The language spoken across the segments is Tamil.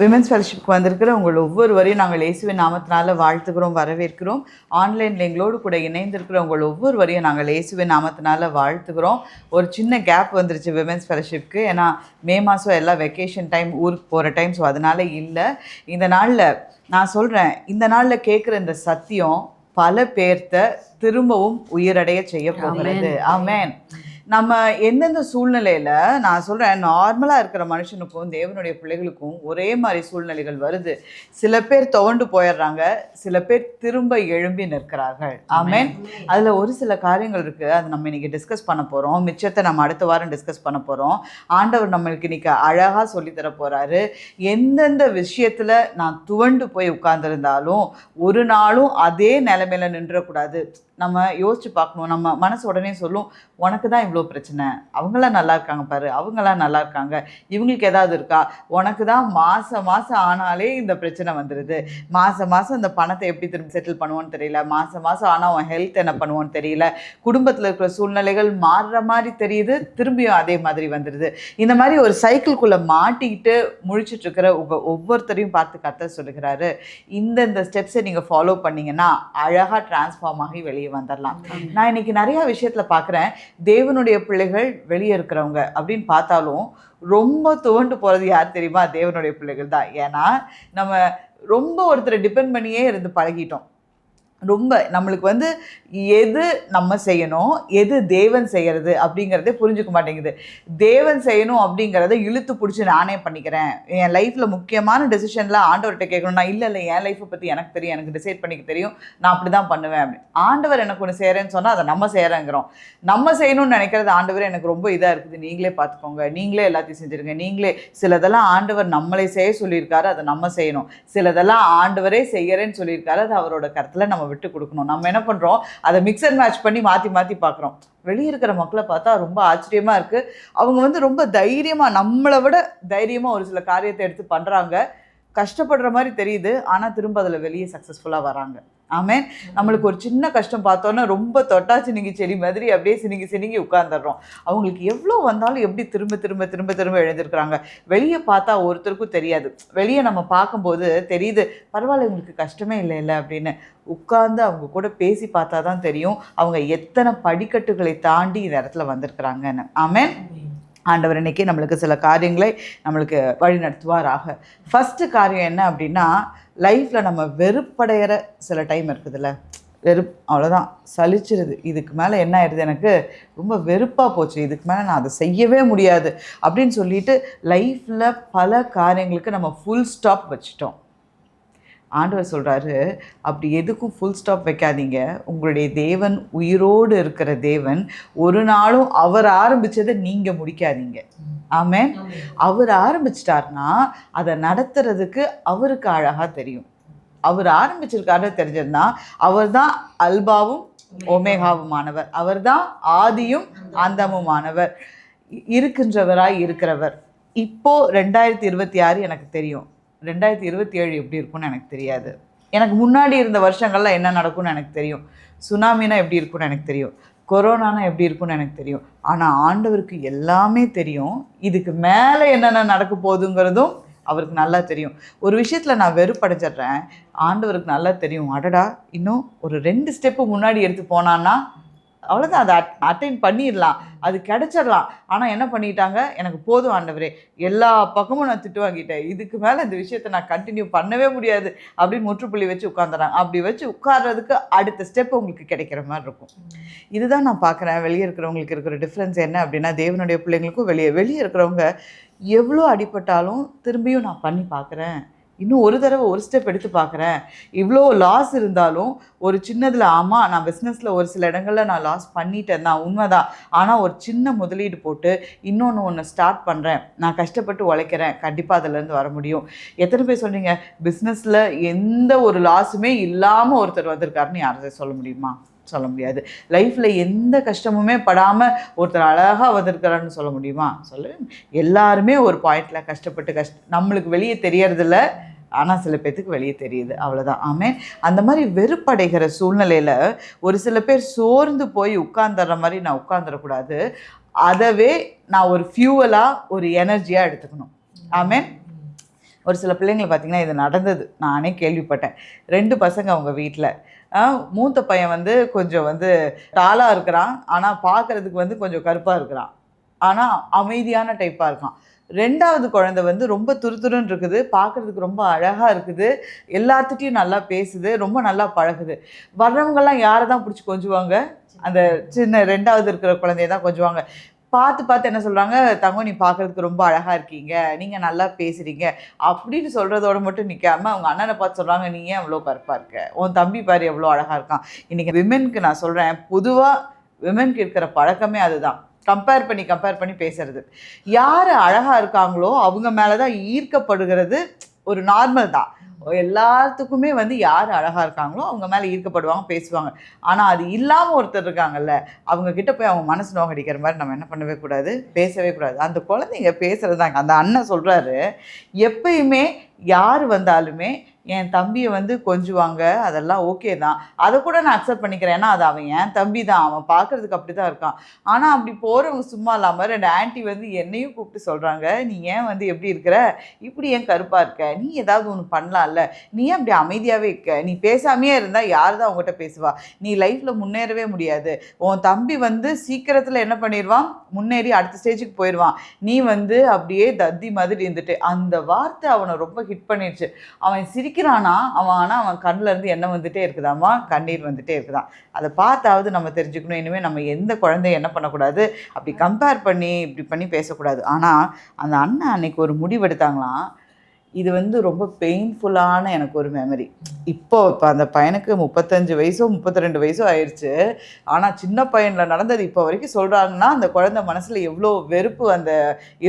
விமென்ஸ் ஃபெலோஷிப்க்கு வந்திருக்கிற உங்கள் ஒவ்வொருவரையும் நாங்கள் இயேசுவின் நாமத்தினால வாழ்த்துக்கிறோம், வரவேற்கிறோம். ஆன்லைனில் எங்களோடு கூட இணைந்திருக்கிற உங்கள் ஒவ்வொருவரையும் நாங்கள் இயேசுவின் நாமத்தினால வாழ்த்துக்கிறோம். ஒரு சின்ன கேப் வந்துருச்சு விமென்ஸ் ஃபெலோஷிப்க்கு. ஏன்னா மே மாதம் எல்லாம் வெக்கேஷன் டைம், ஊருக்கு போகிற டைம். ஸோ அதனால் இல்லை. இந்த நாளில் நான் சொல்கிறேன், இந்த நாளில் கேட்குற இந்த சத்தியம் பல பேர்த்த திரும்பவும் உயிரடைய செய்ய போகிறது. ஆமென். நம்ம எந்தெந்த சூழ்நிலையில், நான் சொல்கிறேன், நார்மலாக இருக்கிற மனுஷனுக்கும் தேவனுடைய பிள்ளைகளுக்கும் ஒரே மாதிரி சூழ்நிலைகள் வருது. சில பேர் துவண்டு போயிடுறாங்க, சில பேர் திரும்ப எழும்பி நிற்கிறார்கள். ஆமென். அதில் ஒரு சில காரியங்கள் இருக்குது, அது நம்ம இன்றைக்கி டிஸ்கஸ் பண்ண போகிறோம். மிச்சத்தை நம்ம அடுத்த வாரம் டிஸ்கஸ் பண்ண போகிறோம். ஆண்டவர் நம்மளுக்கு இன்றைக்கி அழகாக சொல்லித்தர போகிறாரு. எந்தெந்த விஷயத்தில் நான் துவண்டு போய் உட்கார்ந்துருந்தாலும் ஒரு நாளும் அதே நிலைமையில் நின்றக்கூடாது. நம்ம யோசிச்சு பார்க்கணும். நம்ம மனசு உடனே சொல்லும், உனக்கு தான் இவ்வளோ பிரச்சனை, அவங்களாம் நல்லா இருக்காங்க பாரு, அவங்களாம் நல்லா இருக்காங்க, இவங்களுக்கு ஏதாவது இருக்கா, உனக்கு தான் மாதம் மாதம் ஆனாலே இந்த பிரச்சனை வந்துடுது, மாதம் மாதம் இந்த பணத்தை எப்படி திரும்ப செட்டில் பண்ணுவோன்னு தெரியல, மாதம் மாதம் ஆனால் அவன் ஹெல்த் என்ன பண்ணுவோன்னு தெரியல, குடும்பத்தில் இருக்கிற சூழ்நிலைகள் மாறுற மாதிரி தெரியுது, திரும்பியும் அதே மாதிரி வந்துடுது. இந்த மாதிரி ஒரு சைக்கிள்குள்ளே மாட்டிக்கிட்டு முழிச்சிட்ருக்கிற ஒவ்வொருத்தரையும் பார்த்து கர்த்தர் சொல்லுகிறாரு, இந்த ஸ்டெப்ஸை நீங்கள் ஃபாலோ பண்ணிங்கன்னா அழகாக டிரான்ஸ்ஃபார்ம் ஆகி வெளியே வந்துடலாம். நான் இன்னைக்கு நிறைய விஷயத்துல பார்க்குறேன், தேவனுடைய பிள்ளைகள் வெளியே இருக்கிறவங்க அப்படின்னு பார்த்தாலும் ரொம்ப துவண்டு போகிறது யார் தெரியுமா? தேவனுடைய பிள்ளைகள் தான். ஏன்னா நம்ம ரொம்ப ஒருத்தரை டிபெண்ட் பண்ணியே இருந்து பழகிட்டோம். ரொம்ப நம்மளுக்கு எது நம்ம செய்யணும், எது தேவன் செய்கிறது அப்படிங்கிறதே புரிஞ்சுக்க மாட்டேங்குது. தேவன் செய்யணும் அப்படிங்கிறத இழுத்து பிடிச்சி நானே பண்ணிக்கிறேன். என் லைஃப்பில் முக்கியமான டெசிஷனில் ஆண்டவர்கிட்ட கேட்கணும். நான் இல்லை என் லைஃப்பை பற்றி எனக்கு தெரியும், எனக்கு டிசைட் பண்ணிக்க தெரியும், நான் அப்படி தான் பண்ணுவேன் அப்படி. ஆண்டவர் எனக்கு ஒன்று செய்கிறேன்னு சொன்னால் அதை நம்ம செய்கிறேங்கிறோம். நம்ம செய்யணும்னு நினைக்கிறது ஆண்டவர் எனக்கு ரொம்ப இதாக இருக்குது, நீங்களே பார்த்துக்கோங்க, நீங்களே எல்லாத்தையும் செஞ்சுருங்க, நீங்களே. சிலதெல்லாம் ஆண்டவர் நம்மளை செய்ய சொல்லியிருக்காரு, அதை நம்ம செய்யணும். சிலதெல்லாம் ஆண்டவரே செய்கிறேன்னு சொல்லியிருக்காரு, அது அவரோட கருத்தில் நம்ம விட்டு கொடுக்கணும். நம்ம என்ன பண்ணுறோம், அதை மிக்ஸ் அண்ட் மேட்ச் பண்ணி மாற்றி மாற்றி பார்க்குறோம். வெளியே இருக்கிற மக்களை பார்த்தா ரொம்ப ஆச்சரியமாக இருக்குது. அவங்க ரொம்ப தைரியமாக, நம்மளை விட தைரியமாக ஒரு சில காரியத்தை எடுத்து பண்ணுறாங்க. கஷ்டப்படுற மாதிரி தெரியுது, ஆனால் திரும்ப அதில் வெளியே சக்ஸஸ்ஃபுல்லாக வராங்க. ஆமென். நம்மளுக்கு ஒரு சின்ன கஷ்டம் பார்த்தோன்னா ரொம்ப தொட்டாச்சு நீங்கள் செடி மாதிரி அப்படியே சினிங்கி உட்காந்துடுறோம். அவங்களுக்கு எவ்வளோ வந்தாலும் எப்படி திரும்ப திரும்ப திரும்ப திரும்ப எழுந்திருக்கிறாங்க. வெளியே பார்த்தா ஒருத்தருக்கும் தெரியாது. வெளியே நம்ம பார்க்கும்போது தெரியுது, பரவாயில்ல இவங்களுக்கு கஷ்டமே இல்லை அப்படின்னு. உட்கார்ந்து அவங்க கூட பேசி பார்த்தா தான் தெரியும் அவங்க எத்தனை படிக்கட்டுகளை தாண்டி இந்த இடத்துல வந்திருக்கிறாங்கன்னு. ஆமென். ஆண்டவர் இன்னைக்கு நம்மளுக்கு சில காரியங்களை நம்மளுக்கு வழி நடத்துவாராக. ஃபஸ்ட்டு காரியம் என்ன அப்படின்னா, லைஃப்பில் நம்ம வெறுப்படைகிற சில டைம் இருக்குதுல்ல, அவ்வளோதான், சலிச்சிருது, இதுக்கு மேலே என்ன ஆயிடுது, எனக்கு ரொம்ப வெறுப்பாக போச்சு, இதுக்கு மேலே நான் அதை செய்யவே முடியாது அப்படின்னு சொல்லிட்டு லைஃப்பில் பல காரியங்களுக்கு நம்ம ஃபுல் ஸ்டாப் வச்சிட்டோம். ஆண்டவர் சொல்கிறாரு, அப்படி எதுக்கும் ஃபுல் ஸ்டாப் வைக்காதீங்க. உங்களுடைய தேவன் உயிரோடு இருக்கிற தேவன். ஒரு நாளும் அவர் ஆரம்பித்ததை நீங்கள் முடிக்காதீங்க. ஆமென். அவர் ஆரம்பிச்சிட்டார்னா அதை நடத்துறதுக்கு அவருக்கு அழகாக தெரியும். அவர் ஆரம்பிச்சிருக்காரு தெரிஞ்சிருந்தா, அவர் தான் அல்பாவும் ஒமேகாவுமானவர், அவர் தான் ஆதியும் அந்தமுமானவர், இருக்கின்றவராய் இருக்கிறவர். இப்போது 2026 எனக்கு தெரியும், 2027 எப்படி இருக்கும்னு எனக்கு தெரியாது. எனக்கு முன்னாடி இருந்த வருஷங்கள்லாம் என்ன நடக்கும்னு எனக்கு தெரியும். சுனாமினா எப்படி இருக்கும்னு எனக்கு தெரியும், கொரோனானா எப்படி இருக்கும்னு எனக்கு தெரியும். ஆனால் ஆண்டவருக்கு எல்லாமே தெரியும். இதுக்கு மேலே என்னென்ன நடக்க போகுதுங்கிறதும் அவருக்கு நல்லா தெரியும். ஒரு விஷயத்தில் நான் வெறுப்படைச்சிட்றேன், ஆண்டவருக்கு நல்லா தெரியும், அடடா இன்னும் ஒரு 2 ஸ்டெப்பு முன்னாடி எடுத்து போனான்னா அவ்வளோதான், அதை அட்டைன் பண்ணிடலாம், அது கிடச்சிடலாம். ஆனால் என்ன பண்ணிட்டாங்க, எனக்கு போதும் ஆண்டவரே, எல்லா பக்கமும் நான் திட்டு வாங்கிட்டேன், இதுக்கு மேலே இந்த விஷயத்தை நான் கண்டினியூ பண்ணவே முடியாது அப்படின்னு முற்றுப்புள்ளி வச்சு உட்காந்துறாங்க. அப்படி வச்சு உட்கார்றதுக்கு அடுத்த ஸ்டெப் உங்களுக்கு கிடைக்கிற மாதிரி இருக்கும். இதுதான் நான் பார்க்குறேன். வெளியே இருக்கிறவங்களுக்கு இருக்கிற டிஃப்ரென்ஸ் என்ன அப்படின்னா, தேவனுடைய பிள்ளைங்களுக்கும் வெளியே இருக்கிறவங்க எவ்வளோ அடிபட்டாலும் திரும்பியும் நான் பண்ணி பார்க்குறேன், இன்னும் ஒரு தடவை ஒரு ஸ்டெப் எடுத்து பார்க்குறேன். இவ்வளோ லாஸ் இருந்தாலும் ஒரு சின்னதில், ஆமாம் நான் பிஸ்னஸில் ஒரு சில இடங்களில் நான் லாஸ் பண்ணிட்டேன் தான், உண்மைதான். ஆனால் ஒரு சின்ன முதலீடு போட்டு ஒன்று ஸ்டார்ட் பண்ணுறேன், நான் கஷ்டப்பட்டு உழைக்கிறேன், கண்டிப்பாக அதிலேருந்து வர முடியும். எத்தனை பேர் சொல்கிறீங்க, பிஸ்னஸில் எந்த ஒரு லாஸுமே இல்லாமல் ஒருத்தர் வந்திருக்காருன்னு யாராவது சொல்ல முடியுமா? சொல்ல முடியாது. லைஃப்பில் எந்த கஷ்டமுமே படாமல் ஒருத்தர் அழகாக வந்திருக்கிறான்னு சொல்ல முடியுமா? எல்லாருமே ஒரு பாயிண்டில் கஷ்டப்பட்டு நம்மளுக்கு வெளியே தெரியறதில்ல, ஆனால் சில பேர்த்துக்கு வெளியே தெரியுது, அவ்வளோதான். ஆமென். அந்த மாதிரி வெறுப்படைகிற சூழ்நிலையில் ஒரு சில பேர் சோர்ந்து போய் உட்கார்ந்துற மாதிரி நான் உட்கார்ந்துடக்கூடாது. அதவே நான் ஒரு ஃபியூவலாக ஒரு எனர்ஜியாக எடுத்துக்கணும். ஆமென். ஒரு சில பிள்ளைங்களை பார்த்தீங்கன்னா இது நடந்தது, நானே கேள்விப்பட்டேன். 2 பசங்க அவங்க வீட்டில். மூத்த பையன் வந்து கொஞ்சம் வந்து டாலாக இருக்கிறான், ஆனால் பார்க்குறதுக்கு வந்து கொஞ்சம் கருப்பாக இருக்கிறான், ஆனால் அமைதியான டைப்பாக இருக்கான். 2வது குழந்தை வந்து ரொம்ப துருதுருன்னு இருக்குது, பார்க்குறதுக்கு ரொம்ப அழகாக இருக்குது, எல்லாத்துட்டையும் நல்லா பேசுது, ரொம்ப நல்லா பழகுது. வர்றவங்கெல்லாம் யாரை தான் பிடிச்சி கொஞ்சுவாங்க? அந்த சின்ன 2வது இருக்கிற குழந்தைய தான் கொஞ்சுவாங்க. பார்த்து பார்த்து என்ன சொல்கிறாங்க, தங்கம் நீ பார்க்குறதுக்கு ரொம்ப அழகாக இருக்கீங்க, நீங்கள் நல்லா பேசுகிறீங்க அப்படின்னு சொல்கிறதோடு மட்டும் நிற்காமல் அவங்க அண்ணனை பார்த்து சொல்கிறாங்க, நீ ஏன் அவ்வளோ கருப்பாக இருக்க, உன் தம்பி பாரு எவ்வளோ அழகாக இருக்கான். இன்றைக்கி விமென்க்கு நான் சொல்கிறேன், பொதுவாக விமென்க்கு இருக்கிற பழக்கமே அதுதான், கம்பேர் பண்ணி பேசுறது. யார் அழகாக இருக்காங்களோ அவங்க மேலே தான் ஈர்க்கப்படுகிறது ஒரு நார்மல் தான். எல்லாத்துக்குமே வந்து யார் அழகாக இருக்காங்களோ அவங்க மேலே ஈர்க்கப்படுவாங்க, பேசுவாங்க. ஆனால் அது இல்லாமல் ஒருத்தர் இருக்காங்கல்ல, அவங்க கிட்ட போய் அவங்க மனசு நோகடிக்கிற மாதிரி நம்ம என்ன பண்ணவே கூடாது, பேசவே கூடாது. அந்த குழந்தைங்க பேசுகிறது தாங்க. அந்த அண்ணன் சொல்கிறாரு, எப்பயுமே யார் வந்தாலுமே என் தம்பியை வந்து கொஞ்சுவாங்க, அதெல்லாம் ஓகே தான், அதை கூட நான் அக்செப்ட் பண்ணிக்கிறேன், ஏன்னா அது அவன் என் தம்பி தான், அவன் பார்க்குறதுக்கு அப்படி தான் இருக்கான். ஆனால் அப்படி போகிறவங்க சும்மா இல்லாமல் 2 ஆன்ட்டி வந்து என்னையும் கூப்பிட்டு சொல்கிறாங்க, நீ ஏன் வந்து எப்படி இருக்கிற, இப்படி ஏன் கருப்பாக இருக்க, நீ ஏதாவது ஒன்று பண்ணலாம்ல, நீ ஏன் அப்படி அமைதியாகவே இருக்க, நீ பேசாமையே இருந்தால் யார் தான் உங்கள்கிட்ட பேசுவா, நீ லைஃப்பில் முன்னேறவே முடியாது, உன் தம்பி வந்து சீக்கிரத்தில் என்ன பண்ணிடுவான், முன்னேறி அடுத்த ஸ்டேஜுக்கு போயிடுவான், நீ வந்து அப்படியே தத்தி மாதிரி இருந்துட்டு. அந்த வார்த்தை அவனை ரொம்ப ஹிட் பண்ணிடுச்சு. அவன் சிரிக்கிறானா, ஆனால் அவன் கண்ணில் இருந்து என்ன வந்துகிட்டே இருக்குதாம்மா, கண்ணீர் வந்துகிட்டே இருக்குதான். அதை பார்த்தாவது நம்ம தெரிஞ்சுக்கணும். இனிமேல் நம்ம எந்த குழந்தைய என்ன பண்ணக்கூடாது, அப்படி கம்பேர் பண்ணி இப்படி பண்ணி பேசக்கூடாது. ஆனால் அந்த அண்ணன் அன்னைக்கு ஒரு முடிவெடுத்தாங்களாம். இது வந்து ரொம்ப பெயின்ஃபுல்லான எனக்கு ஒரு மெமரி. இப்போ அந்த பையனுக்கு 35 வயசோ 32 வயசோ ஆயிடுச்சு. ஆனால் சின்ன பையனில் நடந்தது இப்போ வரைக்கும் சொல்கிறாங்கன்னா, அந்த குழந்தை மனசில் எவ்வளோ வெறுப்பு அந்த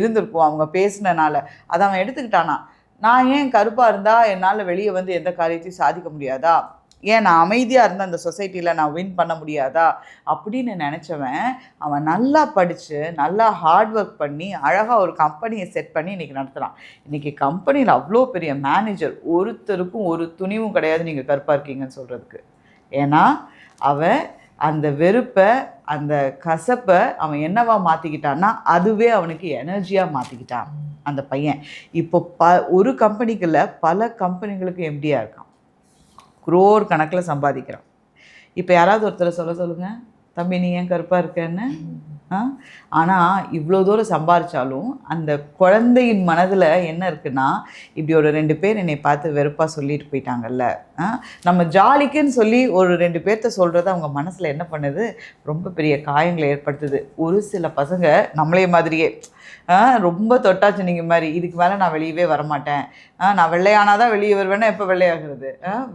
இருந்திருக்கும் அவங்க பேசினனால. அதை அவன் எடுத்துக்கிட்டானா, நான் ஏன் கருப்பாக இருந்தால் என்னால் வெளியே வந்து எந்த காரியத்தையும் சாதிக்க முடியாதா, ஏன் நான் அமைதியாக இருந்தால் அந்த சொசைட்டியில் நான் வின் பண்ண முடியாதா அப்படின்னு நினச்சவன், அவன் நல்லா படித்து நல்லா ஹார்ட் ஒர்க் பண்ணி அழகாக ஒரு கம்பெனியை செட் பண்ணி இன்றைக்கி நடத்துகிறான். இன்றைக்கி கம்பெனியில் அவ்வளோ பெரிய மேனேஜர், ஒருத்தருக்கும் ஒரு துணிவும் கிடையாது நீங்கள் கருப்பாக இருக்கீங்கன்னு சொல்கிறதுக்கு. ஏன்னா அவன் அந்த வெறுப்பை, அந்த கசப்பை அவன் என்னவா மாற்றிக்கிட்டான்னா, அதுவே அவனுக்கு எனர்ஜியாக மாற்றிக்கிட்டான் அந்த பையன். இப்போ ஒரு கம்பெனிக்குள்ள பல கம்பெனிகளுக்கு எம்டியாக இருக்கான், குரோர் கணக்கில் சம்பாதிக்கிறான். இப்போ யாராவது ஒருத்தரை சொல்லுங்கள், தம்பி நீ ஏன் கருப்பாக இருக்கன்னு. ஆனால் இவ்வளோ தூரம் சம்பாதிச்சாலும் அந்த குழந்தையின் மனதில் என்ன இருக்குன்னா, இப்படி ஒரு 2 பேர் என்னை பார்த்து வெறுப்பாக சொல்லிட்டு போயிட்டாங்கல்ல, நம்ம ஜாலிக்குன்னு சொல்லி ஒரு 2 பேர்த்த சொல்கிறது அவங்க மனசில் என்ன பண்ணுது, ரொம்ப பெரிய காயங்களை ஏற்படுத்துது. ஒரு சில பசங்க நம்மளே மாதிரியே ரொம்ப தொட்டாச்சு நீங்கள் மாதிரி, இதுக்கு மேலே நான் வெளியவே வரமாட்டேன், நான் வெள்ளையானால் தான் வெளியே வருவேன்னா எப்போ வெள்ளையாகிறது,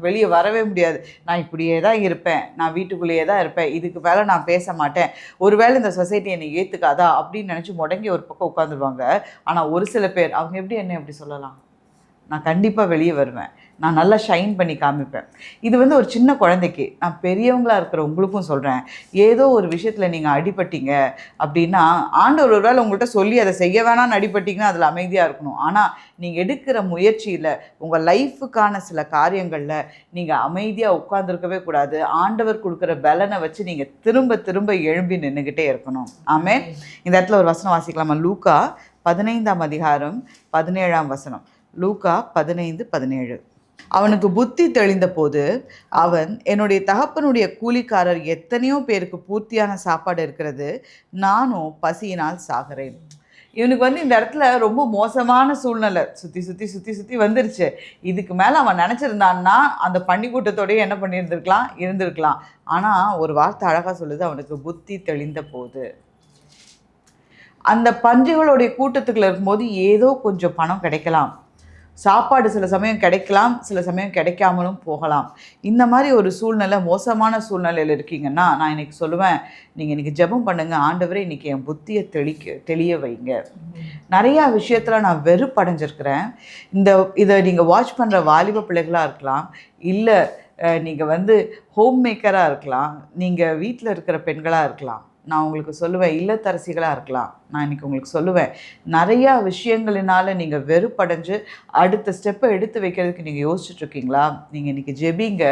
வெளியே வரவே முடியாது, நான் இப்படியே தான் இருப்பேன், நான் வீட்டுக்குள்ளேயே தான் இருப்பேன், இதுக்கு மேலே நான் பேச மாட்டேன், ஒருவேளை இந்த சொசைட்டி என்னை ஏற்றுக்காதா அப்படின்னு நினச்சி முடங்கி ஒரு பக்கம் உட்காந்துருவாங்க. ஆனால் ஒரு சில பேர் அவங்க எப்படி என்ன எப்படி சொல்லலாம், நான் கண்டிப்பாக வெளியே வருவேன், நான் நல்லா ஷைன் பண்ணி காமிப்பேன். இது வந்து ஒரு சின்ன குழந்தைக்கு. நான் பெரியவங்களாக இருக்கிற உங்களுக்கும் சொல்கிறேன், ஏதோ ஒரு விஷயத்தில் நீங்கள் அடிபட்டீங்க அப்படின்னா, ஆண்டவர் ஒரு வேளை உங்கள்கிட்ட சொல்லி அதை செய்ய வேணான்னு அடிபட்டிங்கன்னா அதில் அமைதியாக இருக்கணும். ஆனால் நீங்கள் எடுக்கிற முயற்சியில் உங்கள் லைஃபுக்கான சில காரியங்களில் நீங்கள் அமைதியாக உட்கார்ந்துருக்கவே கூடாது. ஆண்டவர் கொடுக்குற பலனை வச்சு நீங்கள் திரும்ப திரும்ப எழும்பி நின்றுக்கிட்டே இருக்கணும். ஆமென். இந்த இடத்துல ஒரு வசனம் வாசிக்கலாமா? லூக்கா 15ஆம் அதிகாரம் 17ஆம் வசனம். லூக்கா 15:17. அவனுக்கு புத்தி தெளிந்த போது அவன், என்னுடைய தகப்பனுடைய கூலிக்காரர் எத்தனையோ பேருக்கு பூர்த்தியான சாப்பாடு இருக்கிறது, நானும் பசியினால் சாகிறேன். இவனுக்கு வந்து இந்த இடத்துல ரொம்ப மோசமான சூழ்நிலை சுற்றி வந்துருச்சு. இதுக்கு மேலே அவன் நினச்சிருந்தான்னா அந்த பன்னிக்கூட்டத்தோடய என்ன பண்ணியிருந்துருக்கலாம், இருந்திருக்கலாம். ஆனால் ஒரு வார்த்தை அழகாக சொல்லுது, அவனுக்கு புத்தி தெளிந்த போது. அந்த பன்றிகளுடைய கூட்டத்துக்குள்ள இருக்கும்போது ஏதோ கொஞ்சம் பணம் கிடைக்கலாம், சாப்பாடு சில சமயம் கிடைக்கலாம், சில சமயம் கிடைக்காமலும் போகலாம். இந்த மாதிரி ஒரு சூழ்நிலை, மோசமான சூழ்நிலையில் இருக்கீங்கன்னா, நான் இன்றைக்கி சொல்லுவேன், நீங்கள் இன்றைக்கி ஜெபம் பண்ணுங்கள், ஆண்டவரே இன்றைக்கி என் புத்தியை தெளிய வைங்க. நிறையா விஷயத்தில் நான் வெறுப்படைஞ்சிருக்கிறேன். இதை நீங்கள் வாட்ச் பண்ணுற வாலிப பிள்ளைகளாக இருக்கலாம், இல்லை நீங்கள் வந்து ஹோம் மேக்கராக இருக்கலாம், நீங்கள் வீட்டில் இருக்கிற பெண்களாக இருக்கலாம், நான் உங்களுக்கு சொல்லுவேன், இல்லத்தரசிகளாக இருக்கலாம், நான் இன்றைக்கி உங்களுக்கு சொல்லுவேன், நிறையா விஷயங்களினால நீங்கள் வெறுப்படைஞ்சு அடுத்த ஸ்டெப்பை எடுத்து வைக்கிறதுக்கு நீங்கள் யோசிச்சுட்ருக்கீங்களா? நீங்கள் இன்றைக்கி ஜெபிங்க,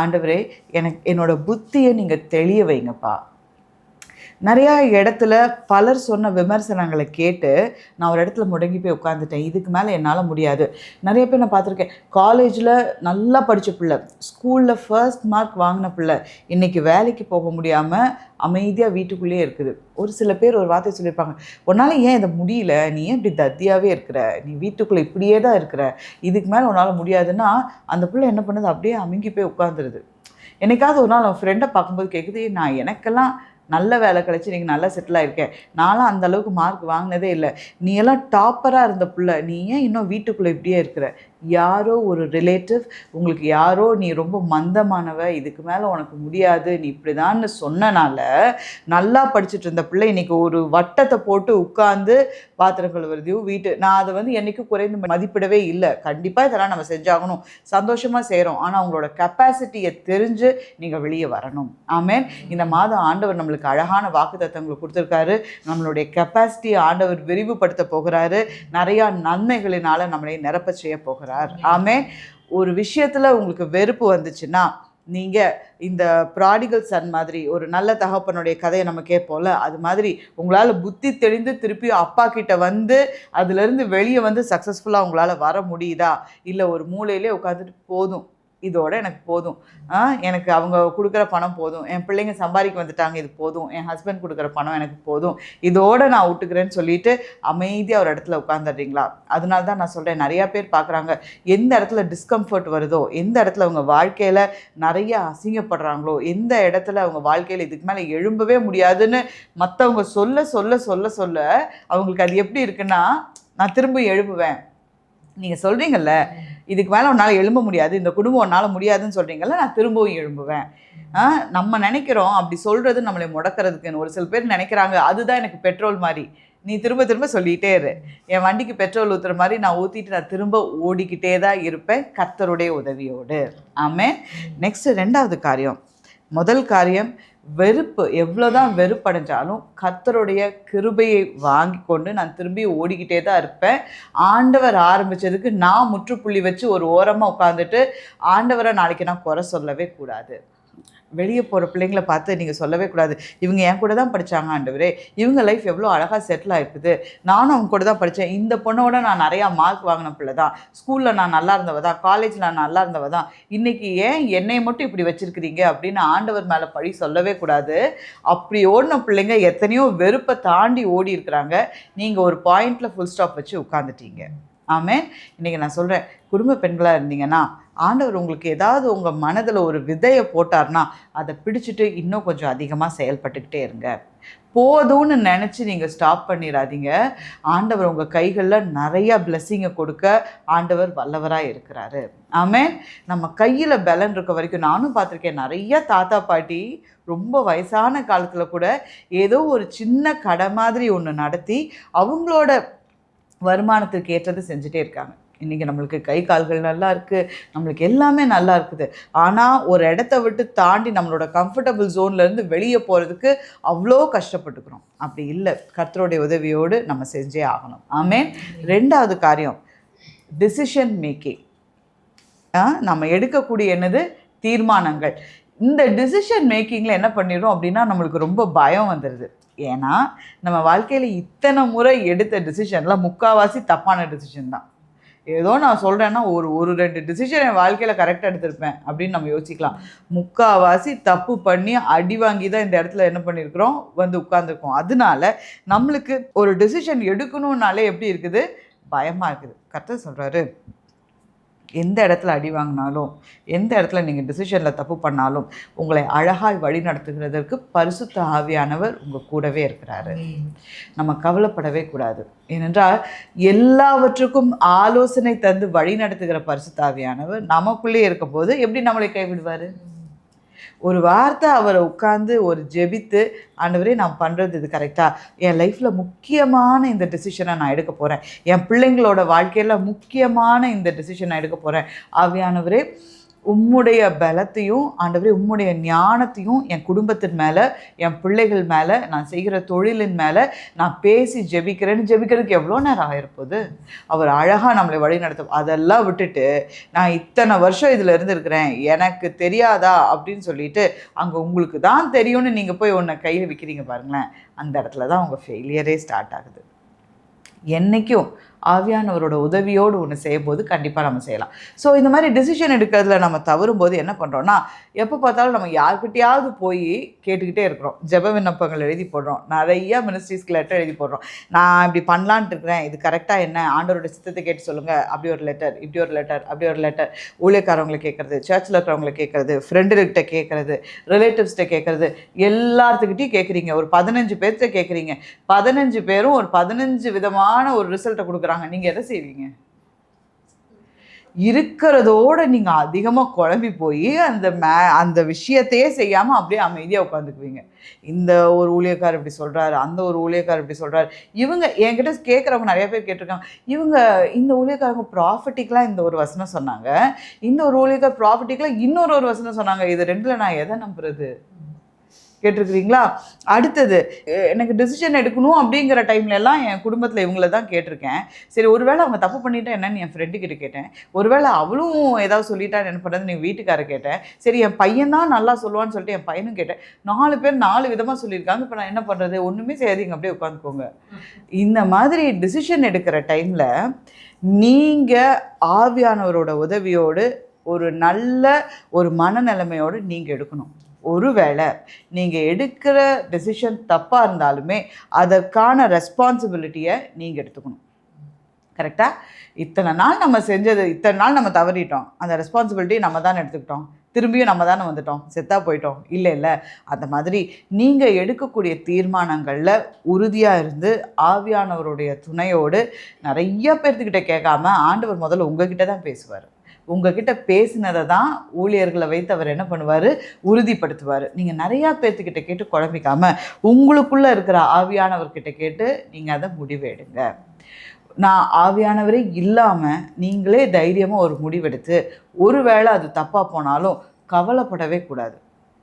ஆண்டவரே எனக்கு என்னோடய புத்தியை நீங்கள் தெளிய வைங்கப்பா. நிறையா இடத்துல பலர் சொன்ன விமர்சனங்களை கேட்டு நான் ஒரு இடத்துல முடங்கி போய் உட்காந்துட்டேன். இதுக்கு மேலே என்னால் முடியாது. நிறைய பேர் நான் பார்த்துருக்கேன். காலேஜில் நல்லா படித்த பிள்ளை, ஸ்கூலில் ஃபர்ஸ்ட் மார்க் வாங்கின பிள்ளை, இன்றைக்கி வேலைக்கு போக முடியாமல் அமைதியாக வீட்டுக்குள்ளேயே இருக்குது. ஒரு சில பேர் ஒரு வார்த்தை சொல்லியிருப்பாங்க, உன்னால் ஏன் இதை முடியல, நீ ஏன் இப்படி தத்தியாகவே இருக்கிற, நீ வீட்டுக்குள்ளே இப்படியே தான் இருக்கிற, இதுக்கு மேலே உன்னால் முடியாதுன்னா அந்த பிள்ளை என்ன பண்ணுது, அப்படியே அமுங்கி போய் உட்காந்துருது. என்னைக்காவது ஒரு நாள் அவன் ஃப்ரெண்டை பார்க்கும்போது கேட்குது, நான் எனக்கெல்லாம் நல்ல வேலை கிடச்சி நீங்கள் நல்லா செட்டில் ஆகிருக்கேன், நான்லாம் அந்தளவுக்கு மார்க் வாங்கினதே இல்லை, நீ எல்லாம் டாப்பராக இருந்த பிள்ளை, நீ ஏன் இன்னும் வீட்டுக்குள்ளே இப்படியே இருக்கிற. யாரோ ஒரு ரிலேட்டிவ் உங்களுக்கு யாரோ நீ ரொம்ப மந்தமானவ, இதுக்கு மேலே உனக்கு முடியாது, நீ இப்படிதான்னு சொன்னனால நல்லா படிச்சுட்டு இருந்த பிள்ளை இன்றைக்கி ஒரு வட்டத்தை போட்டு உட்காந்து பாத்திரம் கழுவுறதையும் நான் அதை என்றைக்கும் குறைந்து மதிப்பிடவே இல்லை. கண்டிப்பாக இதெல்லாம் நம்ம செஞ்சாகணும், சந்தோஷமாக செய்கிறோம். ஆனால் அவங்களோட கெப்பாசிட்டியை தெரிஞ்சு நீங்கள் வெளியே வரணும். ஆமேன். இந்த மாதம் ஆண்டவர் நம்மளுக்கு அழகான வாக்குத்தத்தங்களை கொடுத்துருக்காரு. நம்மளுடைய கெப்பாசிட்டியை ஆண்டவர் விரிவுபடுத்த போகிறாரு. நிறையா நன்மைகளினால் நம்மளை நிரப்ப செய்ய போகிறார். ஆமென். ஒரு விஷயத்துல உங்களுக்கு வெறுப்பு வந்துச்சுன்னா, நீங்க இந்த ப்ராடிகல் சன் மாதிரி ஒரு நல்ல தகப்பனுடைய கதையை நம்ம கேட்போம்ல, அது மாதிரி உங்களால் புத்தி தெளிந்து திருப்பி அப்பா கிட்ட அதுலேருந்து வெளியே சக்ஸஸ்ஃபுல்லாக உங்களால் வர முடியுதா? இல்லை ஒரு மூலையிலே உட்காந்துட்டு போதும், இதோட எனக்கு போதும், எனக்கு அவங்க கொடுக்குற பணம் போதும், என் பிள்ளைங்க சம்பாதிக்க வந்துட்டாங்க, இது போதும், என் ஹஸ்பண்ட் கொடுக்குற பணம் எனக்கு போதும், இதோடு நான் விட்டுக்கிறேன்னு சொல்லிட்டு அமைதியாக ஒரு இடத்துல உட்காந்துடுறீங்களா? அதனால தான் நான் சொல்கிறேன், நிறையா பேர் பார்க்குறாங்க, எந்த இடத்துல டிஸ்கம்ஃபர்ட் வருதோ, எந்த இடத்துல அவங்க வாழ்க்கையில் நிறைய அசிங்கப்படுறாங்களோ, எந்த இடத்துல அவங்க வாழ்க்கையில் இதுக்கு மேலே எழும்பவே முடியாதுன்னு மற்றவங்க சொல்ல சொல்ல சொல்ல சொல்ல அவங்களுக்கு அது எப்படி இருக்குன்னா, நான் திரும்ப எழுப்புவேன். நீங்கள் சொல்கிறீங்கல்ல, இதுக்கு மேலே உன்னால் எழும்ப முடியாது, இந்த குடும்பம் உன்னால் முடியாதுன்னு சொல்கிறீங்கல்ல, நான் திரும்பவும் எழும்புவேன். நம்ம நினைக்கிறோம் அப்படி சொல்கிறது நம்மளை முடக்கிறதுக்குன்னு. ஒரு சில பேர் நினைக்கிறாங்க, அதுதான் எனக்கு பெட்ரோல் மாதிரி, நீ திரும்ப திரும்ப சொல்லிகிட்டே இரு, என் வண்டிக்கு பெட்ரோல் ஊற்றுற மாதிரி நான் ஊற்றிட்டு நான் திரும்ப ஓடிக்கிட்டே தான் இருப்பேன், கர்த்தருடைய உதவியோடு. ஆமென். நெக்ஸ்ட்டு 2வது காரியம். முதல் காரியம், வெறுப்பு எவ்வளோதான் வெறுப்படைஞ்சாலும் கர்த்தருடைய கிருபையை வாங்கி கொண்டு நான் திரும்பி ஓடிக்கிட்டே தான் இருப்பேன். ஆண்டவர் ஆரம்பித்ததுக்கு நான் முற்றுப்புள்ளி வச்சு ஒரு ஓரமாக உட்காந்துட்டு ஆண்டவரை நாளைக்கு நான் குறை சொல்லவே கூடாது. வெளியே போகிற பிள்ளைங்களை பார்த்து நீங்கள் சொல்லவே கூடாது, இவங்க என் கூட தான் படித்தாங்க ஆண்டவரே, இவங்க லைஃப் எவ்வளோ அழகாக செட்டில் ஆகிருக்குது, நானும் அவங்க கூட தான் படித்தேன், இந்த பொண்ணோட நான் நிறையா மார்க் வாங்கின பிள்ளை தான், ஸ்கூலில் நான் நல்லா இருந்தவ தான், காலேஜில் நான் நல்லா இருந்தவ தான், இன்றைக்கி ஏன் என்னை மட்டும் இப்படி வச்சுருக்கிறீங்க அப்படின்னு ஆண்டவர் மேலே பழி சொல்லவே கூடாது. அப்படி ஓடின பிள்ளைங்க எத்தனையோ வெறுப்பை தாண்டி ஓடி இருக்கிறாங்க. நீங்கள் ஒரு பாயிண்டில் ஃபுல் ஸ்டாப் வச்சு உட்காந்துட்டீங்க. ஆமென். இன்றைக்கி நான் சொல்கிறேன், குடும்ப பெண்களாக இருந்தீங்கன்னா ஆண்டவர் உங்களுக்கு ஏதாவது உங்கள் மனதில் ஒரு விதையை போட்டார்னா அதை பிடிச்சிட்டு இன்னும் கொஞ்சம் அதிகமாக செயல்பட்டுக்கிட்டே இருங்க. போதும்னு நினச்சி நீங்கள் ஸ்டாப் பண்ணிடாதீங்க. ஆண்டவர் உங்கள் கைகளில் நிறையா பிளெஸ்ஸிங்கை கொடுக்க ஆண்டவர் வல்லவராக இருக்கிறாரு. ஆமென். நம்ம கையில் பலன் இருக்க வரைக்கும் நானும் பார்த்துருக்கேன், நிறைய தாத்தா பாட்டி ரொம்ப வயசான காலத்தில் கூட ஏதோ ஒரு சின்ன கடை மாதிரி ஒன்று நடத்தி அவங்களோட வருமானத்துக்கு ஏற்றது செஞ்சுட்டே இருக்காங்க. இன்றைக்கி நம்மளுக்கு கை கால்கள் நல்லா இருக்குது, நம்மளுக்கு எல்லாமே நல்லா இருக்குது. ஆனால் ஒரு இடத்த விட்டு தாண்டி நம்மளோட கம்ஃபர்டபுள் ஜோன்லேருந்து வெளியே போகிறதுக்கு அவ்வளோ கஷ்டப்பட்டுக்கிறோம். அப்படி இல்லை, கர்த்தருடைய உதவியோடு நம்ம செஞ்சே ஆகணும். ஆமென். 2வது காரியம், டிசிஷன் மேக்கிங். நம்ம எடுக்கக்கூடிய என்னது தீர்மானங்கள். இந்த டிசிஷன் மேக்கிங்கில் என்ன பண்ணிடுறோம் அப்படின்னா நம்மளுக்கு ரொம்ப பயம் வந்துடுது. ஏன்னா நம்ம வாழ்க்கையில் இத்தனை முறை எடுத்த டிசிஷன்லாம் முக்கால்வாசி தப்பான டிசிஷன் தான். ஏதோ நான் சொல்கிறேன்னா ஒரு 2 டிசிஷன் என் வாழ்க்கையில் கரெக்டாக எடுத்திருப்பேன் அப்படின்னு நம்ம யோசிக்கலாம். முக்கால்வாசி தப்பு பண்ணி அடி வாங்கி தான் இந்த இடத்துல என்ன பண்ணியிருக்கிறோம், உட்காந்துருக்கோம். அதனால நம்மளுக்கு ஒரு டிசிஷன் எடுக்கணுன்னாலே எப்படி இருக்குது, பயமாக இருக்குது. கரெக்டாக சொல்கிறாரு, எந்த இடத்துல அடி வாங்கினாலும், எந்த இடத்துல நீங்கள் டிசிஷனில் தப்பு பண்ணாலும் உங்களை அழகாய் வழி நடத்துகிறதற்கு பரிசுத்த ஆவியானவர் உங்கள் கூடவே இருக்கிறாரு. நம்ம கவலைப்படவே கூடாது. ஏனென்றால் எல்லாவற்றுக்கும் ஆலோசனை தந்து வழி நடத்துகிற பரிசுத்த ஆவியானவர் நமக்குள்ளே இருக்கும்போது எப்படி நம்மளை கைவிடுவார்? ஒரு வார்த்தை அவரை உட்காந்து ஒரு ஜெபித்து, ஆண்டவரே நான் பண்ணுறது இது கரெக்டாக, என் லைஃப்பில் முக்கியமான இந்த டெசிஷனை நான் எடுக்க போகிறேன், என் பிள்ளைங்களோட வாழ்க்கையில் முக்கியமான இந்த டெசிஷன் நான் எடுக்க போகிறேன், ஆவியானவரே உம்முடைய பலத்தையும் ஆண்டவரே உம்முடைய ஞானத்தையும் என் குடும்பத்தின் மேலே, என் பிள்ளைகள் மேலே, நான் செய்கிற தொழிலின் மேலே நான் பேசி ஜெபிக்கிறதுக்கு எவ்வளோ நேரம் ஆகிருப்போது. அவர் அழகாக நம்மளை வழி நடத்தும். அதெல்லாம் விட்டுட்டு நான் இத்தனை வருஷம் இதில் இருந்திருக்கிறேன், எனக்கு தெரியாதா அப்படின்னு சொல்லிட்டு அங்கே உங்களுக்கு தான் தெரியும்னு நீங்கள் போய் ஒன்றை கையில் விற்கிறீங்க பாருங்களேன். அந்த இடத்துல தான் உங்கள் ஃபெயிலியரே ஸ்டார்ட் ஆகுது. என்றைக்கும் ஆவியானவரோட உதவியோடு ஒன்று செய்யும்போது கண்டிப்பாக நம்ம செய்யலாம். ஸோ இந்த மாதிரி டிசிஷன் எடுக்கிறதுல நம்ம தவறும்போது என்ன பண்ணுறோன்னா, எப்போ பார்த்தாலும் நம்ம யார்கிட்டையாவது போய் கேட்டுக்கிட்டே இருக்கிறோம். ஜெப விண்ணப்பங்கள் எழுதி போடுறோம், நிறையா மினிஸ்ட்ரிஸ்க்கு லெட்டர் எழுதி போடுறோம். நான் இப்படி பண்ணலான்ட்டு இருக்கிறேன், இது கரெக்டாக என்ன, ஆண்டவரோட சித்தத்தை கேட்டு சொல்லுங்கள், அப்படி ஒரு லெட்டர், இப்படி ஒரு லெட்டர், அப்படி ஒரு லெட்டர். ஊழியக்காரவங்களை கேட்குறது, சர்ச்சில் இருக்கிறவங்களை கேட்குறது, ஃப்ரெண்டுகிட்ட கேட்குறது, ரிலேட்டிவ்ஸ்கிட்ட கேட்குறது, எல்லாத்துக்கிட்டையும் கேட்குறீங்க. ஒரு 15 பேர்கிட்ட கேட்குறீங்க. 15 பேரும் ஒரு 15 விதமான ஒரு ரிசல்ட்டை கொடுக்குறாங்க. நீங்கள் எதை செய்வீங்க? இருக்கிறதோட நீங்கள் அதிகமாக குழம்பி போய் அந்த விஷயத்தையே செய்யாமல் அப்படியே அமைதியாக உட்காந்துக்குவீங்க. இந்த ஒரு ஊழியக்காரர் இப்படி சொல்கிறாரு, அந்த ஒரு ஊழியக்காரர் இப்படி சொல்கிறாரு. இவங்க என்கிட்ட கேட்குறவங்க நிறைய பேர் கேட்டிருக்காங்க, இவங்க இந்த ஊழியக்காரங்க ப்ராஃபிட்டிக்கெலாம் இந்த ஒரு வசனம் சொன்னாங்க, இந்த ஒரு ஊழியக்கார ப்ராஃபிட்டிக்கெலாம் இன்னொரு வசனம் சொன்னாங்க, இது ரெண்டில் நான் எதை நம்புறது கேட்டிருக்கிறீங்களா? அடுத்தது, எனக்கு டிசிஷன் எடுக்கணும் அப்படிங்கிற டைம்லலாம் என் குடும்பத்தில் இவங்கள தான் கேட்டிருக்கேன். சரி, ஒருவேளை அவங்க தப்பு பண்ணிட்டா என்னன்னு என் ஃப்ரெண்டுக்கிட்ட கேட்டேன். ஒருவேளை அவளும் ஏதாவது சொல்லிட்டான்னு என்ன பண்ணுறது நீ வீட்டுக்கார கேட்டேன். சரி, என் பையன் தான் நல்லா சொல்லுவான்னு சொல்லிட்டு என் பையனும் கேட்டேன். 4 பேர் 4 விதமாக சொல்லியிருக்காங்க. இப்போ நான் என்ன பண்ணுறது? ஒன்றுமே செய்யாதீங்க, அப்படியே உட்காந்துக்கோங்க. இந்த மாதிரி டிசிஷன் எடுக்கிற டைமில் நீங்கள் ஆவியானவரோட உதவியோடு ஒரு நல்ல ஒரு மனநிலைமையோடு நீங்கள் எடுக்கணும். ஒருவேளை நீங்கள் எடுக்கிற டெசிஷன் தப்பாக இருந்தாலுமே அதற்கான ரெஸ்பான்சிபிலிட்டியை நீங்கள் எடுத்துக்கணும். கரெக்டாக? இத்தனை நாள் நம்ம செஞ்சது, இத்தனை நாள் நம்ம தவறிட்டோம், அந்த ரெஸ்பான்சிபிலிட்டி நம்ம தானே எடுத்துக்கிட்டோம், திரும்பியும் நம்ம தானே வந்துட்டோம், செத்தா போயிட்டோம் இல்லை. அந்த மாதிரி நீங்கள் எடுக்கக்கூடிய தீர்மானங்களில் உறுதியாக இருந்து ஆவியானவருடைய துணையோடு நிறைய பேர்த்துக்கிட்ட கேட்காம ஆண்டவர் முதல்ல உங்ககிட்ட தான் பேசுவார். உங்ககிட்ட பேசினதை தான் ஊழியர்களை வைத்து அவர் என்ன பண்ணுவார்? உறுதிப்படுத்துவார். நீங்கள் நிறையா பேர்த்துக்கிட்ட கேட்டு குழம்பிக்காமல் உங்களுக்குள்ளே இருக்கிற ஆவியானவர்கிட்ட கேட்டு நீங்கள் அதை முடிவெடுங்க. நான் ஆவியானவரே இல்லாமல் நீங்களே தைரியமாக ஒரு முடிவெடுத்து ஒருவேளை அது தப்பாக போனாலும் கவலைப்படவே கூடாது.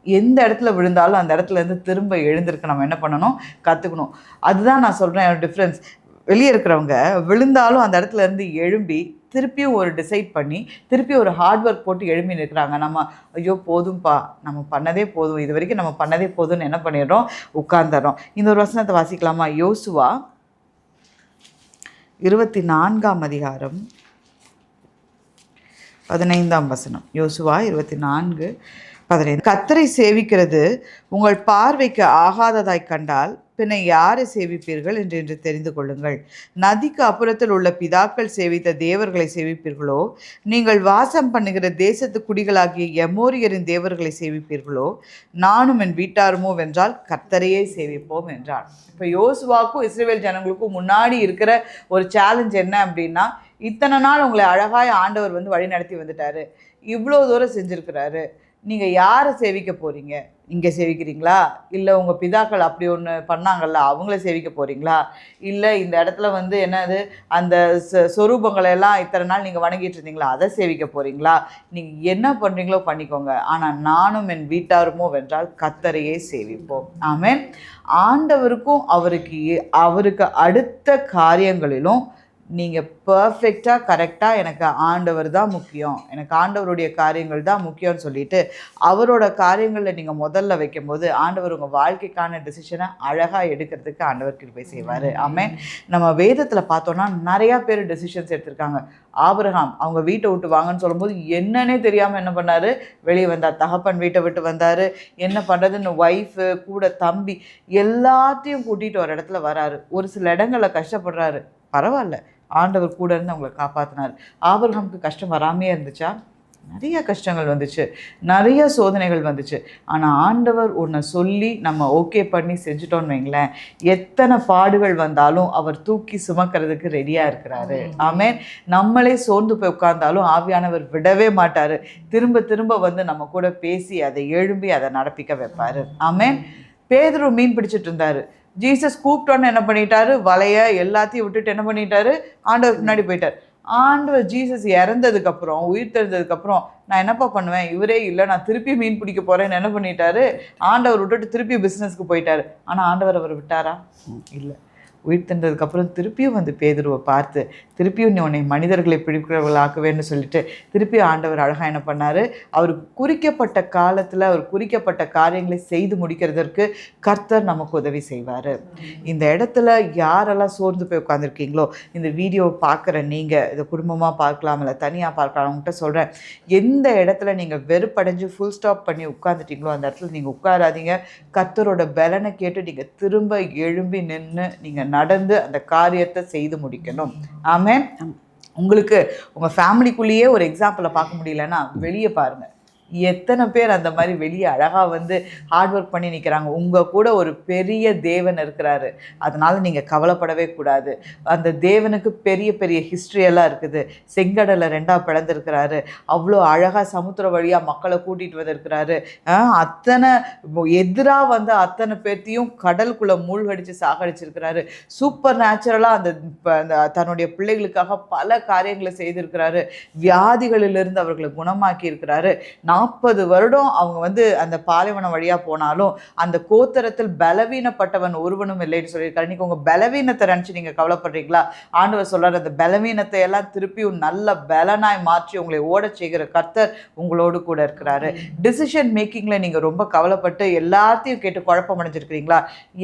எந்த இடத்துல விழுந்தாலும் அந்த இடத்துலேருந்து திரும்ப எழுந்திருக்க நம்ம என்ன பண்ணணும்? கற்றுக்கணும். அதுதான் நான் சொல்கிறேன் டிஃப்ரென்ஸ். வெளியே இருக்கிறவங்க விழுந்தாலும் அந்த இடத்துல இருந்து எழும்பி திருப்பியும் ஒரு டிசைட் பண்ணி திருப்பியும் ஒரு ஹார்ட் ஒர்க் போட்டு எழுப்பி நிற்கிறாங்க. நம்ம ஐயோ போதும்பா, நம்ம பண்ணதே போதும், இது வரைக்கும் நம்ம பண்ணதே போதும்னு என்ன பண்ணிடுறோம்? உட்கார்ந்துடுறோம். இந்த ஒரு வசனத்தை வாசிக்கலாமா? யோசுவா 24ஆம் அதிகாரம் 15ஆம் வசனம். யோசுவா 24:15. கர்த்தரை சேவிக்கிறது உங்கள் பார்வைக்கு ஆகாததாய் கண்டால் பின்ன யாரை சேவிப்பீர்கள் என்று தெரிந்து கொள்ளுங்கள். நதிக்கு அப்புறத்தில் உள்ள பிதாக்கள் சேவித்த தேவர்களை சேவிப்பீர்களோ, நீங்கள் வாசம் பண்ணுகிற தேசத்து குடிகளாகிய எமோரியரின் தேவர்களை சேவிப்பீர்களோ, நானும் என் வீட்டாருமோ வென்றால் கர்த்தரையே சேவிப்போம் என்றார். இப்போ யோசுவாக்கும் இஸ்ரவேல் ஜனங்களுக்கும் முன்னாடி இருக்கிற ஒரு சேலஞ்ச் என்ன அப்படின்னா, இத்தனை நாள் உங்களை அழகாய் ஆண்டவர் வழி நடத்தி வந்துட்டாரு, இவ்வளோ தூரம் செஞ்சுருக்கிறாரு, நீங்கள் யாரை சேவிக்க போகிறீங்க? இங்கே சேவிக்கிறீங்களா? இல்லை உங்கள் பிதாக்கள் அப்படி ஒன்று பண்ணாங்கல்ல அவங்கள சேவிக்க போகிறீங்களா? இல்லை இந்த இடத்துல என்னது அந்த சொரூபங்களெல்லாம் இத்தனை நாள் நீங்கள் வணங்கிட்டு இருந்தீங்களா, அதை சேவிக்க போகிறீங்களா? நீங்கள் என்ன பண்ணுறீங்களோ பண்ணிக்கோங்க, ஆனால் நானும் என் வீட்டாருமோ வென்றால் கர்த்தரையே சேவிப்போம். ஆமென். ஆண்டவருக்கும் அவருக்கு அடுத்த காரியங்களிலும் நீங்கள் பர்ஃபெக்டாக கரெக்டாக எனக்கு ஆண்டவர் தான் முக்கியம், எனக்கு ஆண்டவருடைய காரியங்கள் தான் முக்கியம்னு சொல்லிட்டு அவரோட காரியங்களில் நீங்கள் முதல்ல வைக்கும்போது ஆண்டவர் உங்கள் வாழ்க்கைக்கான டிசிஷனை அழகாக எடுக்கிறதுக்கு ஆண்டவர் கிருபை செய்வார். ஆமென். நம்ம வேதத்தில் பார்த்தோன்னா நிறையா பேர் டெசிஷன்ஸ் எடுத்திருக்காங்க. ஆபிரகாம் அவங்க வீட்டை விட்டு வாங்கன்னு சொல்லும்போது என்னன்னே தெரியாமல் என்ன பண்ணார்? வெளியே வந்தார். தகப்பன் வீட்டை விட்டு வந்தார். என்ன பண்ணுறதுன்னு ஒய்ஃபு கூட தம்பி எல்லாத்தையும் கூட்டிகிட்டு ஒரு இடத்துல வராரு. ஒரு சில இடங்களில் கஷ்டப்படுறாரு, பரவாயில்ல, ஆண்டவர் கூட இருந்து அவங்களை காப்பாற்றினார். ஆபிரகாமுக்கு கஷ்டம் வராமையே இருந்துச்சா? நிறைய கஷ்டங்கள் வந்துச்சு, நிறைய சோதனைகள் வந்துச்சு. ஆனால் ஆண்டவர் ஒன்றை சொல்லி நம்ம ஓகே பண்ணி செஞ்சுட்டோன்னு வைங்களேன், எத்தனை பாடுகள் வந்தாலும் அவர் தூக்கி சுமக்கிறதுக்கு ரெடியாக இருக்கிறாரு. ஆமென். நம்மளே சோர்ந்து போய் உட்கார்ந்தாலும் ஆவியானவர் விடவே மாட்டார். திரும்ப திரும்ப நம்ம கூட பேசி அதை எழும்பி அதை நடப்பிக்க வைப்பார். ஆமென். பேதுரு மீன் பிடிச்சிட்டு இருந்தார். ஜீசஸ் கூப்பிட்டோன்னு என்ன பண்ணிட்டாரு? வலைய எல்லாத்தையும் விட்டுட்டு என்ன பண்ணிட்டாரு? ஆண்டவர் முன்னாடி போயிட்டார். ஆண்டவர் ஜீசஸ் இறந்ததுக்கப்புறம் உயிர் தெரிஞ்சதுக்கப்புறம் நான் என்னப்பா பண்ணுவேன், இவரே இல்லை நான் திருப்பி மீன் பிடிக்க போகிறேன்னு என்ன பண்ணிட்டாரு, ஆண்டவர் விட்டுட்டு திருப்பி பிஸ்னஸ்க்கு போயிட்டாரு. ஆனால் ஆண்டவர் அவர் விட்டாரா? இல்லை. உயிர் தின்றதுக்கப்புறம் திருப்பியும் வந்து பேதுருவை பார்த்து திருப்பியும் நீ உன்னை மனிதர்களை பிடிக்கிறவர்களாக்குவேன்னு சொல்லிட்டு திருப்பியும் ஆண்டவர் அழகாக என்ன பண்ணார், அவருக்கு குறிக்கப்பட்ட காலத்தில் அவர் குறிக்கப்பட்ட காரியங்களை செய்து முடிக்கிறதற்கு கர்த்தர் நமக்கு உதவி செய்வார். இந்த இடத்துல யாரெல்லாம் சோர்ந்து போய் உட்காந்துருக்கீங்களோ, இந்த வீடியோவை பார்க்குற நீங்கள் இதை குடும்பமாக பார்க்கலாம் இல்லை தனியாக பார்க்கலாம், அவங்ககிட்ட சொல்கிறேன், எந்த இடத்துல நீங்கள் வெறுப்படைஞ்சு ஃபுல் ஸ்டாப் பண்ணி உட்காந்துட்டீங்களோ அந்த இடத்துல நீங்கள் உட்காராதீங்க. கர்த்தரோட பலனை கேட்டு நீங்கள் திரும்ப எழும்பி நின்று நீங்கள் நடந்து அந்த காரியத்தை செய்து முடிக்கணும். ஆமென். உங்களுக்கு உங்கள் ஃபேமிலிக்குள்ளேயே ஒரு எக்ஸாம்பிளை பார்க்க முடியலன்னா வெளியே பாருங்கள். எத்தனை பேர் அந்த மாதிரி வெளியே அழகாக வந்து ஹார்ட் ஒர்க் பண்ணி நிற்கிறாங்க. உங்கள் கூட ஒரு பெரிய தேவன் இருக்கிறாரு, அதனால் நீங்கள் கவலைப்படவே கூடாது. அந்த தேவனுக்கு பெரிய பெரிய ஹிஸ்ட்ரியெல்லாம் இருக்குது. செங்கடலை 2ஆக பிளந்திருக்கிறாரு, அவ்வளோ அழகாக சமுத்திர வழியாக மக்களை கூட்டிகிட்டு வந்திருக்கிறாரு. அத்தனை எதிராக வந்து அத்தனை பேர்த்தையும் கடலுக்குள்ளே மூழ்கடித்து சாகடிச்சிருக்கிறாரு. சூப்பர் நேச்சுரலாக அந்த தன்னுடைய பிள்ளைகளுக்காக பல காரியங்களை செய்திருக்கிறாரு. வியாதிகளிலிருந்து அவர்களை குணமாக்கி இருக்கிறாரு. 40 வருடம் அவங்க வந்து அந்த பாலைவனம் வழியாக போனாலும் அந்த கோத்தரத்தில் பலவீனப்பட்டவன் ஒருவனும் இல்லைன்னு சொல்லியிருக்காரு. இன்றைக்கி உங்கள் பலவீனத்தை நினச்சி நீங்கள் கவலைப்படுறீங்களா? ஆண்டவர் சொல்கிறார், அந்த பலவீனத்தை எல்லாம் திருப்பியும் நல்ல பலனாய் மாற்றி உங்களை ஓட செய்கிற கர்த்தர் உங்களோடு கூட இருக்கிறாரு. டிசிஷன் மேக்கிங்கில் நீங்கள் ரொம்ப கவலைப்பட்டு எல்லாத்தையும் கேட்டு குழப்பம் அடைஞ்சிருக்கிறீங்களா?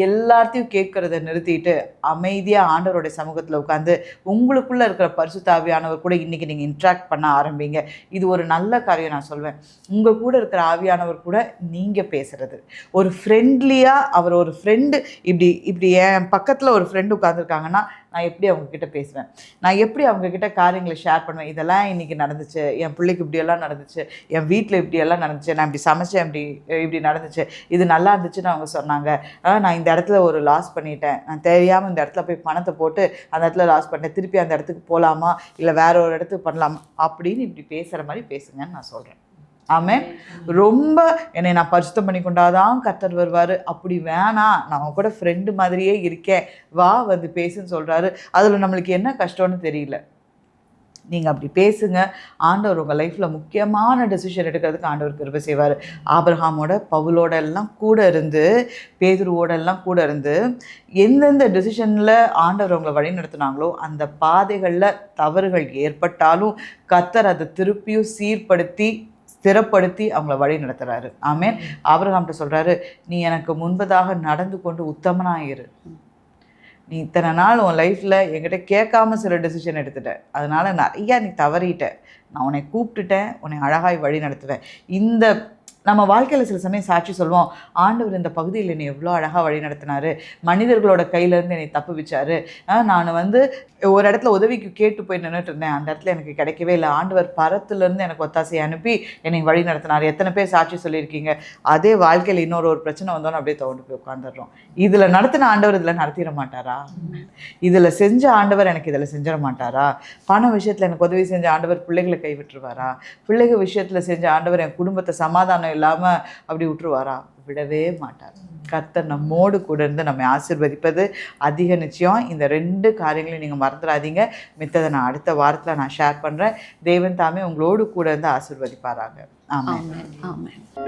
எல்லாத்தையும் கேட்கறத நிறுத்திட்டு அமைதியாக ஆண்டவருடைய சமூகத்தில் உட்காந்து உங்களுக்குள்ளே இருக்கிற பரிசுத்த ஆவியானவர் கூட இன்றைக்கி நீங்கள் இன்ட்ராக்ட் பண்ண ஆரம்பிங்க. இது ஒரு நல்ல காரியம். நான் சொல்வேன், உங்கள் கூட இருக்கிற ஆவியானவர் கூட நீங்கள் பேசுகிறது ஒரு ஃப்ரெண்ட்லியாக, அவர் ஒரு ஃப்ரெண்டு இப்படி என் பக்கத்தில் ஒரு ஃப்ரெண்டு உட்காந்துருக்காங்கன்னா நான் எப்படி அவங்கக்கிட்ட பேசுவேன், நான் எப்படி அவங்கக்கிட்ட காரியங்களை ஷேர் பண்ணுவேன். இதெல்லாம் இன்றைக்கி நடந்துச்சு, என் பிள்ளைக்கு இப்படியெல்லாம் நடந்துச்சு, என் வீட்டில் இப்படியெல்லாம் நடந்துச்சு, நான் இப்படி சமைச்சேன், இப்படி நடந்துச்சு, இது நல்லா இருந்துச்சுன்னு அவங்க சொன்னாங்க, நான் இந்த இடத்துல ஒரு லாஸ் பண்ணிட்டேன், நான் தெரியாமல் இந்த இடத்துல போய் பணத்தை போட்டு அந்த இடத்துல லாஸ் பண்ணிட்டேன், திருப்பி அந்த இடத்துக்கு போகலாமா இல்லை வேற ஒரு இடத்துக்கு பண்ணலாமா அப்படின்னு இப்படி பேசுகிற மாதிரி பேசுங்கன்னு நான் சொல்கிறேன். ஆமென். ரொம்ப என்னை நான் பரிசுத்தம் பண்ணி கொண்டாதான் கர்த்தர் வருவார், அப்படி வேணாம், நான் கூட ஃப்ரெண்டு மாதிரியே இருக்கேன், வா வந்து பேசுன்னு சொல்கிறாரு. அதில் நம்மளுக்கு என்ன கஷ்டம்னு தெரியல. நீங்கள் அப்படி பேசுங்க. ஆண்டவர் உங்கள் லைஃப்பில் முக்கியமான டெசிஷன் எடுக்கிறதுக்கு ஆண்டவர் கிருபை செய்வார். ஆபிரகாமோட பவுலோட எல்லாம் கூட இருந்து, பேதுருவோடெல்லாம் கூட இருந்து எந்தெந்த டெசிஷனில் ஆண்டவர் உங்களை வழி நடத்துனாங்களோ அந்த பாதைகளில் தவறுகள் ஏற்பட்டாலும் கர்த்தர் அதை திருப்பியும் சீர்படுத்தி ஸ்திரப்படுத்தி அவங்கள வழி நடத்துகிறாரு. ஆமென். ஆபிரகாம்கிட்ட சொல்கிறாரு, நீ எனக்கு முன்பதாக நடந்து கொண்டு உத்தமனாயிரு. நீ இத்தனை நாள் உன் லைஃப்பில் என்கிட்ட கேட்காம சில டெசிஷன் எடுத்துட்ட, அதனால் நிறையா நீ தவறிட்ட, நான் உன்னை கூப்பிட்டுட்டேன், உன்னை அழகாய் வழி நடத்துவேன். இந்த நம்ம வாழ்க்கையில் சில சமயம் சாட்சி சொல்லுவோம், ஆண்டவர் இந்த பகுதியில் என்னை எவ்வளோ அழகாக வழி நடத்தினார், மனிதர்களோட கையிலேருந்து என்னை தப்பு வச்சார், நான் வந்து ஒரு இடத்துல உதவிக்கு கேட்டு போய் நின்றுட்டு இருந்தேன், அந்த இடத்துல எனக்கு கிடைக்கவே இல்லை, ஆண்டவர் பரத்துலேருந்து எனக்கு ஒத்தாசை அனுப்பி என்னை வழி நடத்தினார். எத்தனை பேர் சாட்சி சொல்லியிருக்கீங்க? அதே வாழ்க்கையில் ஒரு பிரச்சனை வந்தோன்னு அப்படியே தோண்டு போய் உட்காந்துடுறோம். இதில் நடத்தின ஆண்டவர் இதில் நடத்திட மாட்டாரா? இதில் செஞ்ச ஆண்டவர் எனக்கு இதில் செஞ்சிட மாட்டாரா? பண விஷயத்தில் எனக்கு உதவி செஞ்ச ஆண்டவர் பிள்ளைகளை கைவிட்டுருவாரா? பிள்ளைகள் விஷயத்தில் செஞ்ச ஆண்டவர் என் குடும்பத்தை சமாதானம் இல்லாமல் அப்படி விட்டுருவாரா? விடவே மாட்டார். கர்த்தர் நம்மோடு கூட இருந்து நம்மை ஆசீர்வதிப்பது அதிக நிச்சயம். இந்த 2 காரியங்களையும் நீங்கள் மறந்துடாதீங்க. மித்ததை நான் அடுத்த வாரத்தில் நான் ஷேர் பண்ணுறேன். தேவன் தாமே உங்களோடு கூட இருந்து ஆசீர்வதிப்பாராக. ஆமென். ஆமென்.